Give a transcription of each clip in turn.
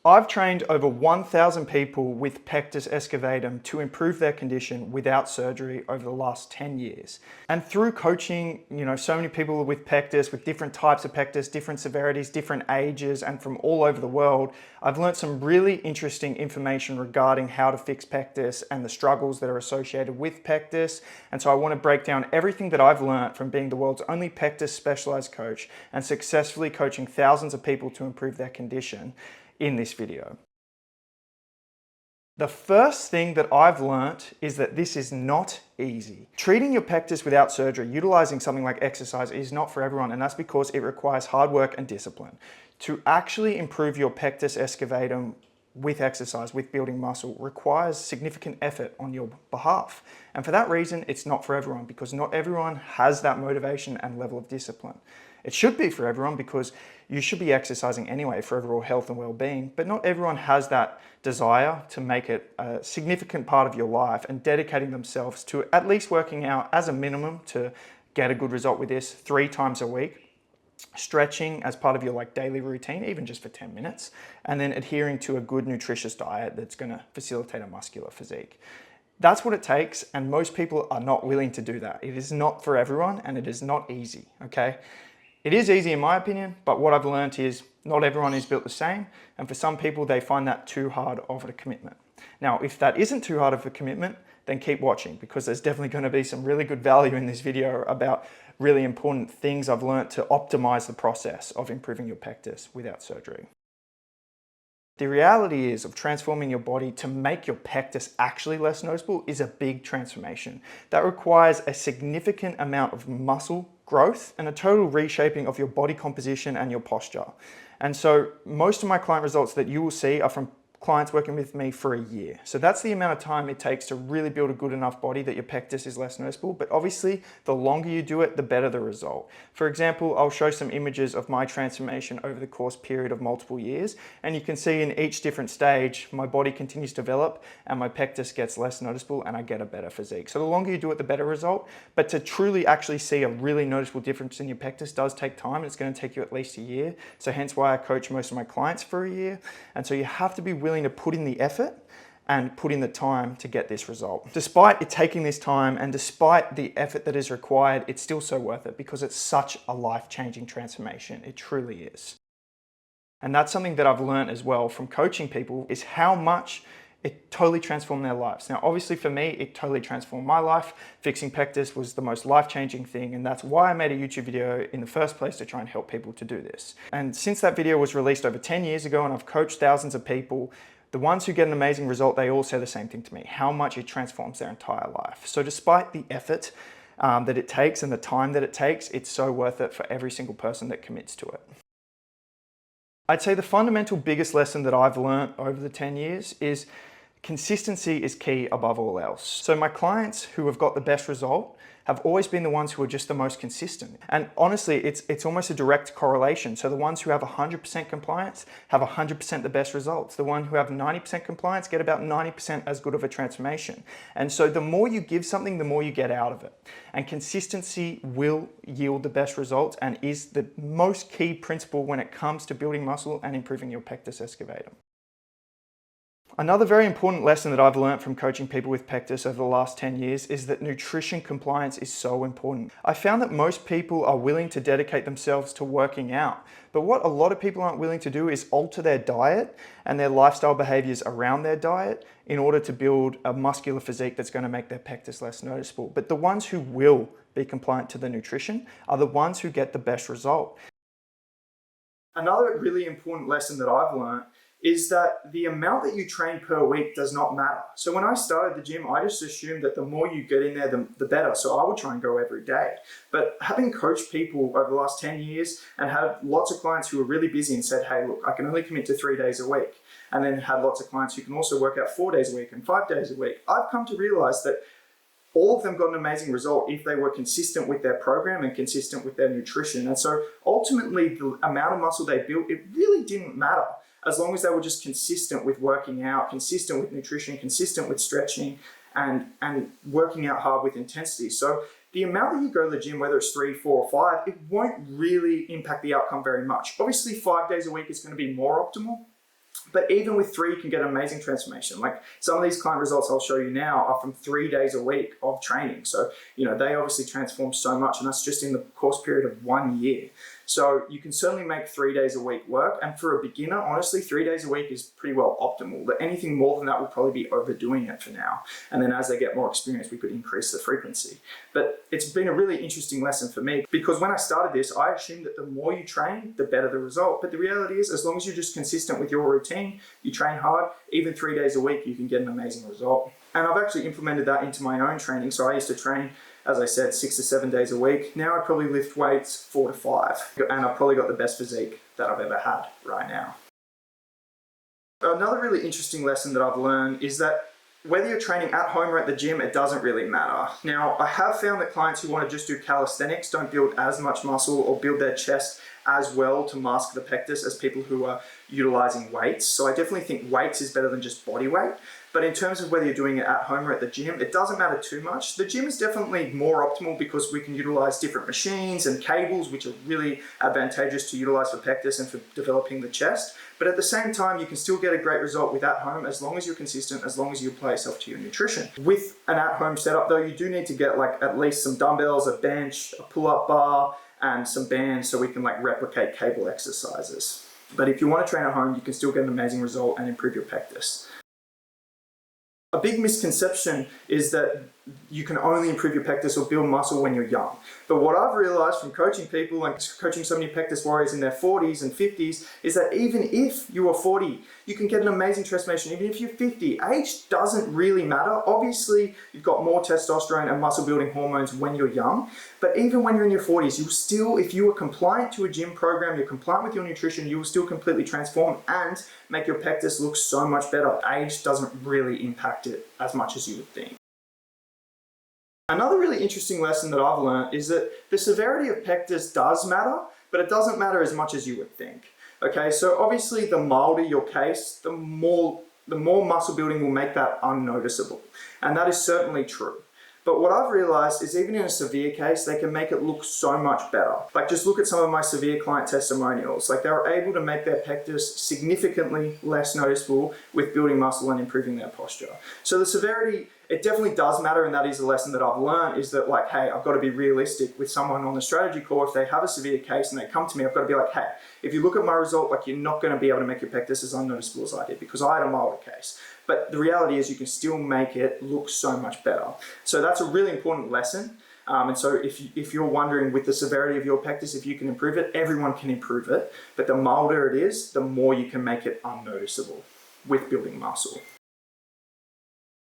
I've trained over 1,000 people with Pectus Excavatum to improve their condition without surgery over the last 10 years. And through coaching, so many people with Pectus, with different types of Pectus, different severities, different ages, and from all over the world, I've learned some really interesting information regarding how to fix Pectus and the struggles that are associated with Pectus. And so I want to break down everything that I've learned from being the world's only Pectus specialized coach and successfully coaching thousands of people to improve their condition in this video. The first thing that I've learnt is that this is not easy. Treating your Pectus without surgery, utilizing something like exercise, is not for everyone, and that's because it requires hard work and discipline. To actually improve your Pectus Excavatum with exercise, with building muscle, requires significant effort on your behalf. And for that reason, it's not for everyone, because not everyone has that motivation and level of discipline. It should be for everyone because you should be exercising anyway for overall health and well-being, but not everyone has that desire to make it a significant part of your life and dedicating themselves to at least working out as a minimum to get a good result with this 3 times a week, stretching as part of your daily routine, even just for 10 minutes, and then adhering to a good nutritious diet that's going to facilitate a muscular physique. That's what it takes, and most people are not willing to do that. It is not for everyone, and it is not easy, okay? It is easy in my opinion, but what I've learned is not everyone is built the same, and for some people they find that too hard of a commitment. Now, if that isn't too hard of a commitment, then keep watching, because there's definitely going to be some really good value in this video about really important things I've learned to optimize the process of improving your Pectus without surgery. The reality is of transforming your body to make your Pectus actually less noticeable is a big transformation. That requires a significant amount of muscle growth and a total reshaping of your body composition and your posture. And so most of my client results that you will see are from clients working with me for a year. So that's the amount of time it takes to really build a good enough body that your Pectus is less noticeable. But obviously, the longer you do it, the better the result. For example, I'll show some images of my transformation over the course period of multiple years. And you can see in each different stage, my body continues to develop and my Pectus gets less noticeable and I get a better physique. So the longer you do it, the better result. But to truly actually see a really noticeable difference in your Pectus does take time. It's going to take you at least a year. So hence why I coach most of my clients for a year. And so you have to be willing to put in the effort and put in the time to get this result. Despite it taking this time and despite the effort that is required, it's still so worth it because it's such a life-changing transformation. It truly is. And that's something that I've learned as well from coaching people, is how much it totally transformed their lives. Now, obviously for me, it totally transformed my life. Fixing Pectus was the most life-changing thing, and that's why I made a YouTube video in the first place, to try and help people to do this. And since that video was released over 10 years ago and I've coached thousands of people, the ones who get an amazing result, they all say the same thing to me, how much it transforms their entire life. So despite the effort that it takes and the time that it takes, it's so worth it for every single person that commits to it. I'd say the fundamental biggest lesson that I've learned over the 10 years is consistency is key above all else. So my clients who have got the best result have always been the ones who are just the most consistent. And honestly, it's almost a direct correlation. So the ones who have 100% compliance have 100% the best results. The ones who have 90% compliance get about 90% as good of a transformation. And so the more you give something, the more you get out of it. And consistency will yield the best results and is the most key principle when it comes to building muscle and improving your Pectus Excavatum. Another very important lesson that I've learned from coaching people with Pectus over the last 10 years is that nutrition compliance is so important. I found that most people are willing to dedicate themselves to working out, but what a lot of people aren't willing to do is alter their diet and their lifestyle behaviors around their diet in order to build a muscular physique that's going to make their Pectus less noticeable. But the ones who will be compliant to the nutrition are the ones who get the best result. Another really important lesson that I've learned is that the amount that you train per week does not matter. So when I started the gym, I just assumed that the more you get in there, the better. So I would try and go every day. But having coached people over the last 10 years and had lots of clients who were really busy and said, hey, look, I can only commit to 3 days a week. And then had lots of clients who can also work out 4 days a week and 5 days a week. I've come to realize that all of them got an amazing result if they were consistent with their program and consistent with their nutrition. And so ultimately, the amount of muscle they built, it really didn't matter, as long as they were just consistent with working out, consistent with nutrition, consistent with stretching, and working out hard with intensity. So the amount that you go to the gym, whether it's 3, 4, or 5, it won't really impact the outcome very much. Obviously, 5 days a week is going to be more optimal, But even with 3, you can get an amazing transformation. Like some of these client results I'll show you now are from 3 days a week of training. So, they obviously transform so much, and that's just in the course period of 1 year. So you can certainly make 3 days a week work. And for a beginner, honestly, 3 days a week is pretty well optimal. But anything more than that will probably be overdoing it for now. And then as they get more experience, we could increase the frequency. But it's been a really interesting lesson for me, because when I started this, I assumed that the more you train, the better the result. But the reality is, as long as you're just consistent with your routine, you train hard, even 3 days a week, you can get an amazing result. And I've actually implemented that into my own training. So I used to train, as I said, 6 to 7 days a week. Now I probably lift weights 4 to 5. And I've probably got the best physique that I've ever had right now. Another really interesting lesson that I've learned is that whether you're training at home or at the gym, it doesn't really matter. Now, I have found that clients who want to just do calisthenics don't build as much muscle or build their chest as well to mask the pectus as people who are utilizing weights. So I definitely think weights is better than just body weight. But in terms of whether you're doing it at home or at the gym, it doesn't matter too much. The gym is definitely more optimal because we can utilize different machines and cables, which are really advantageous to utilize for pectus and for developing the chest. But at the same time, you can still get a great result with at home as long as you're consistent, as long as you apply yourself to your nutrition. With an at-home setup though, you do need to get like at least some dumbbells, a bench, a pull-up bar, and some bands so we can like replicate cable exercises. But if you want to train at home, you can still get an amazing result and improve your pectus. A big misconception is that you can only improve your pectus or build muscle when you're young. But what I've realized from coaching people and coaching so many pectus warriors in their 40s and 50s is that even if you are 40, you can get an amazing transformation. Even if you're 50, age doesn't really matter. Obviously, you've got more testosterone and muscle building hormones when you're young. But even when you're in your 40s, you'll still, if you are compliant to a gym program, you're compliant with your nutrition, you will still completely transform and make your pectus look so much better. Age doesn't really impact it as much as you would think. Another really interesting lesson that I've learned is that the severity of pectus does matter, but it doesn't matter as much as you would think. Okay, so obviously the milder your case, the more muscle building will make that unnoticeable. And that is certainly true. But what I've realized is even in a severe case, they can make it look so much better. Like just look at some of my severe client testimonials. Like they were able to make their pectus significantly less noticeable with building muscle and improving their posture. So the severity, it definitely does matter, and that is a lesson that I've learned, is that like, hey, I've got to be realistic with someone on the strategy call. If they have a severe case and they come to me, I've got to be like, hey, if you look at my result, like you're not going to be able to make your pectus as unnoticeable as I did because I had a milder case. But the reality is you can still make it look so much better. So that's a really important lesson. And so if you're wondering with the severity of your pectus, if you can improve it, everyone can improve it. But the milder it is, the more you can make it unnoticeable with building muscle.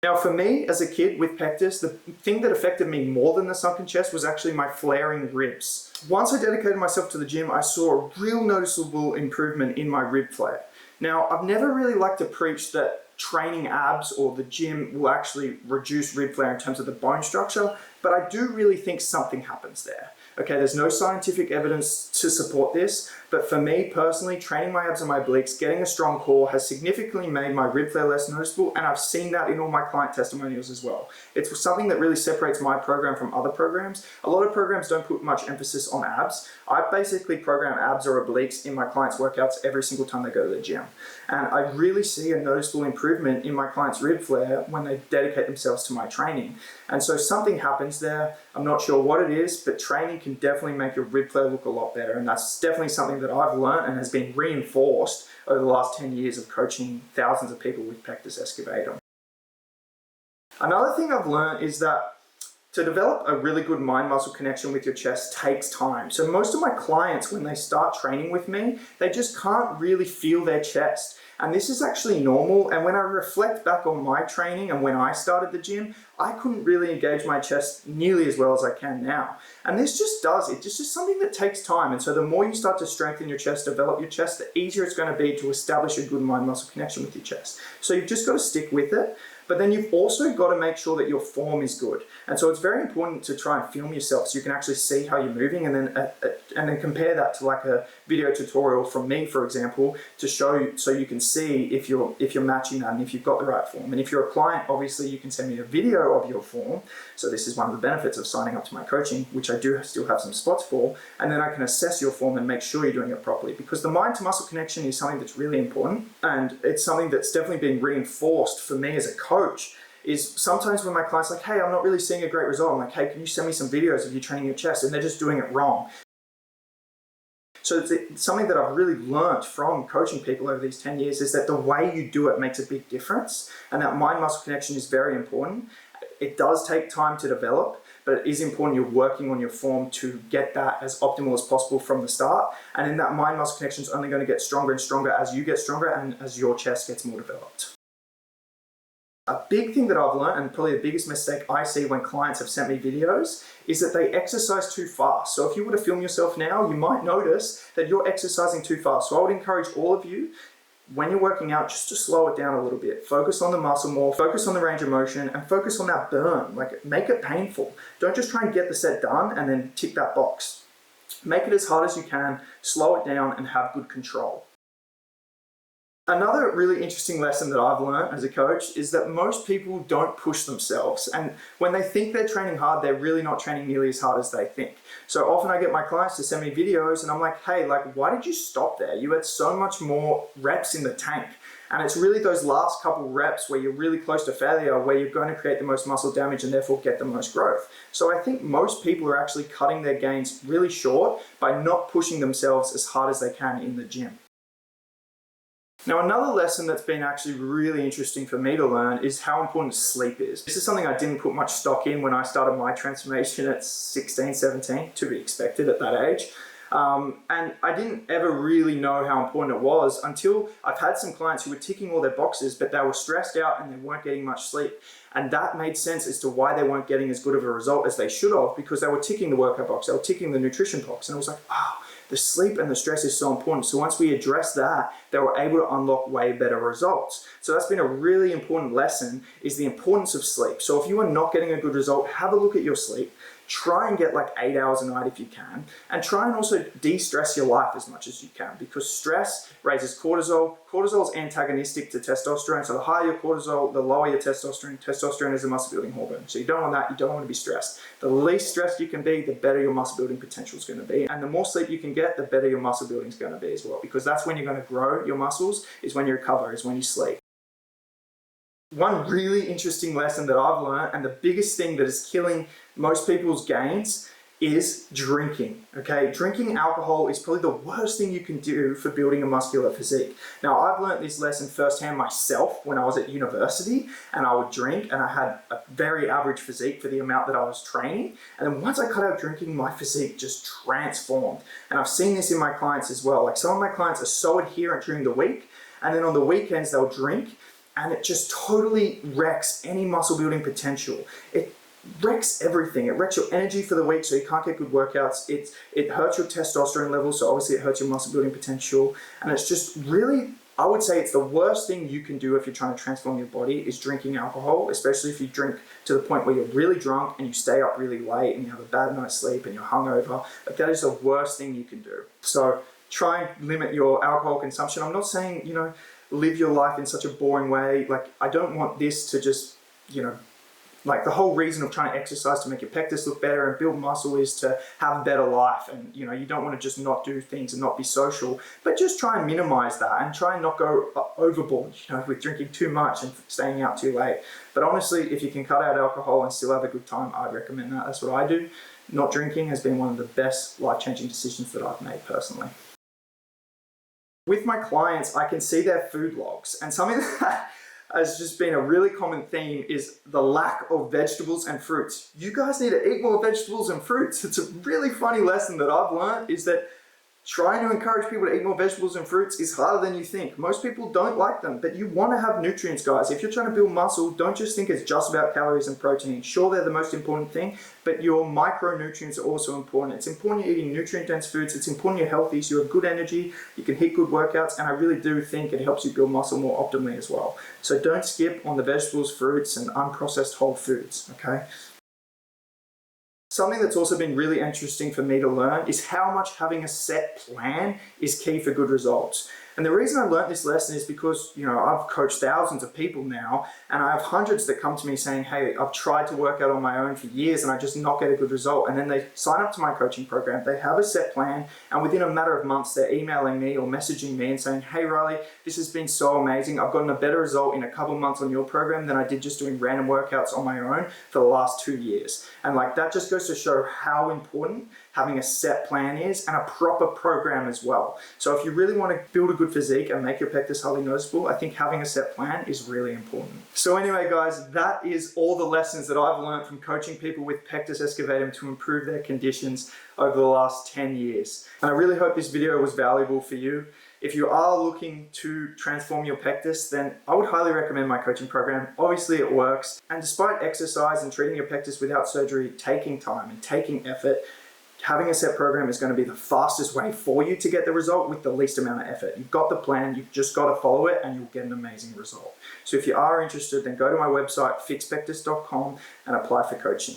Now for me, as a kid with pectus, the thing that affected me more than the sunken chest was actually my flaring ribs. Once I dedicated myself to the gym, I saw a real noticeable improvement in my rib flare. Now, I've never really liked to preach that training abs or the gym will actually reduce rib flare in terms of the bone structure, but I do really think something happens there. Okay, there's no scientific evidence to support this, but for me personally, training my abs and my obliques, getting a strong core has significantly made my rib flare less noticeable, and I've seen that in all my client testimonials as well. It's something that really separates my program from other programs. A lot of programs don't put much emphasis on abs. I basically program abs or obliques in my clients' workouts every single time they go to the gym. And I really see a noticeable improvement in my clients' rib flare when they dedicate themselves to my training. And so something happens there. I'm not sure what it is, but training can definitely make your rib flare look a lot better. And that's definitely something that I've learned and has been reinforced over the last 10 years of coaching thousands of people with Pectus Excavatum. Another thing I've learned is that to develop a really good mind-muscle connection with your chest takes time. So most of my clients, when they start training with me, they just can't really feel their chest. And this is actually normal. And when I reflect back on my training and when I started the gym, I couldn't really engage my chest nearly as well as I can now. And this just does, it's just something that takes time. And so the more you start to strengthen your chest, develop your chest, the easier it's going to be to establish a good mind-muscle connection with your chest. So you've just got to stick with it. But then you've also got to make sure that your form is good. And so it's very important to try and film yourself so you can actually see how you're moving, and then compare that to like a video tutorial from me, for example, to show you, so you can see if you're matching that and if you've got the right form. And if you're a client, obviously you can send me a video of your form. So this is one of the benefits of signing up to my coaching, which I do still have some spots for, and then I can assess your form and make sure you're doing it properly, because the mind to muscle connection is something that's really important, and it's something that's definitely been reinforced for me as a coach. Is sometimes when my clients are like, hey, I'm not really seeing a great result, I'm like, hey, can you send me some videos of you training your chest? And they're just doing it wrong. So it's something that I've really learned from coaching people over these 10 years, is that the way you do it makes a big difference, and that mind-muscle connection is very important. It does take time to develop, but it is important you're working on your form to get that as optimal as possible from the start. And then that mind-muscle connection is only going to get stronger and stronger as you get stronger and as your chest gets more developed. A big thing that I've learned, and probably the biggest mistake I see when clients have sent me videos, is that they exercise too fast. So if you were to film yourself now, you might notice that you're exercising too fast. So I would encourage all of you, when you're working out, just to slow it down a little bit. Focus on the muscle more, focus on the range of motion, and focus on that burn. Like, make it painful. Don't just try and get the set done and then tick that box. Make it as hard as you can, slow it down, and have good control. Another really interesting lesson that I've learned as a coach is that most people don't push themselves. And when they think they're training hard, they're really not training nearly as hard as they think. So often I get my clients to send me videos and I'm like, hey, like, why did you stop there? You had so much more reps in the tank. And it's really those last couple reps where you're really close to failure, where you're going to create the most muscle damage and therefore get the most growth. So I think most people are actually cutting their gains really short by not pushing themselves as hard as they can in the gym. Now, another lesson that's been actually really interesting for me to learn is how important sleep is. This is something I didn't put much stock in when I started my transformation at 16, 17, to be expected at that age. And I didn't ever really know how important it was until I've had some clients who were ticking all their boxes, but they were stressed out and they weren't getting much sleep. And that made sense as to why they weren't getting as good of a result as they should have, because they were ticking the workout box, they were ticking the nutrition box. And it was like, wow, the sleep and the stress is so important. So once we address that, they were able to unlock way better results. So that's been a really important lesson, is the importance of sleep. So if you are not getting a good result, have a look at your sleep. Try and get like 8 hours a night if you can, and try and also de-stress your life as much as you can, because stress raises cortisol. Cortisol is antagonistic to testosterone, so the higher your cortisol, the lower your testosterone. Testosterone is a muscle building hormone, so you don't want that, you don't want to be stressed. The least stressed you can be, the better your muscle building potential is going to be, and the more sleep you can get, the better your muscle building is going to be as well, because that's when you're going to grow your muscles, is when you recover, is when you sleep. One really interesting lesson that I've learned, and the biggest thing that is killing most people's gains, is drinking. Okay, drinking alcohol is probably the worst thing you can do for building a muscular physique. Now, I've learned this lesson firsthand myself when I was at university, and I would drink, and I had a very average physique for the amount that I was training. And then once I cut out drinking, my physique just transformed. And I've seen this in my clients as well. Like, some of my clients are so adherent during the week, and then on the weekends they'll drink, and it just totally wrecks any muscle building potential. It wrecks everything. It wrecks your energy for the week, so you can't get good workouts. It hurts your testosterone levels, so obviously it hurts your muscle building potential. And it's just really, I would say it's the worst thing you can do if you're trying to transform your body, is drinking alcohol, especially if you drink to the point where you're really drunk and you stay up really late and you have a bad night's sleep and you're hungover. Like, that is the worst thing you can do. So try and limit your alcohol consumption. I'm not saying, you know, live your life in such a boring way. Like, I don't want this to just, you know, like, the whole reason of trying to exercise to make your pectus look better and build muscle is to have a better life. And, you know, you don't want to just not do things and not be social, but just try and minimize that and try and not go overboard, you know, with drinking too much and staying out too late. But honestly, if you can cut out alcohol and still have a good time, I'd recommend that. That's what I do. Not drinking has been one of the best life-changing decisions that I've made personally. With my clients, I can see their food logs, and something that has just been a really common theme is the lack of vegetables and fruits. You guys need to eat more vegetables and fruits. It's a really funny lesson that I've learned, is that Trying to encourage people to eat more vegetables and fruits is harder than you think. Most people don't like them, but you want to have nutrients, guys. If you're trying to build muscle, don't just think it's just about calories and protein. Sure, they're the most important thing, but your micronutrients are also important. It's important you're eating nutrient-dense foods. It's important you're healthy, so you have good energy, you can hit good workouts, and I really do think it helps you build muscle more optimally as well. So don't skip on the vegetables, fruits, and unprocessed whole foods, okay? Something that's also been really interesting for me to learn is how much having a set plan is key for good results. And the reason I learned this lesson is because, I've coached thousands of people now, and I have hundreds that come to me saying, hey, I've tried to work out on my own for years and I just not get a good result. And then they sign up to my coaching program, they have a set plan, and within a matter of months, they're emailing me or messaging me and saying, hey, Riley, this has been so amazing. I've gotten a better result in a couple of months on your program than I did just doing random workouts on my own for the last 2 years. And that just goes to show how important having a set plan is, and a proper program as well. So if you really want to build a good physique and make your pectus highly noticeable, I think having a set plan is really important. So anyway, guys, that is all the lessons that I've learned from coaching people with Pectus Excavatum to improve their conditions over the last 10 years. And I really hope this video was valuable for you. If you are looking to transform your pectus, then I would highly recommend my coaching program. Obviously it works. And despite exercise and treating your pectus without surgery taking time and taking effort, having a set program is going to be the fastest way for you to get the result with the least amount of effort. You've got the plan, you've just got to follow it, and you'll get an amazing result. So if you are interested, then go to my website, fixpectus.com, and apply for coaching.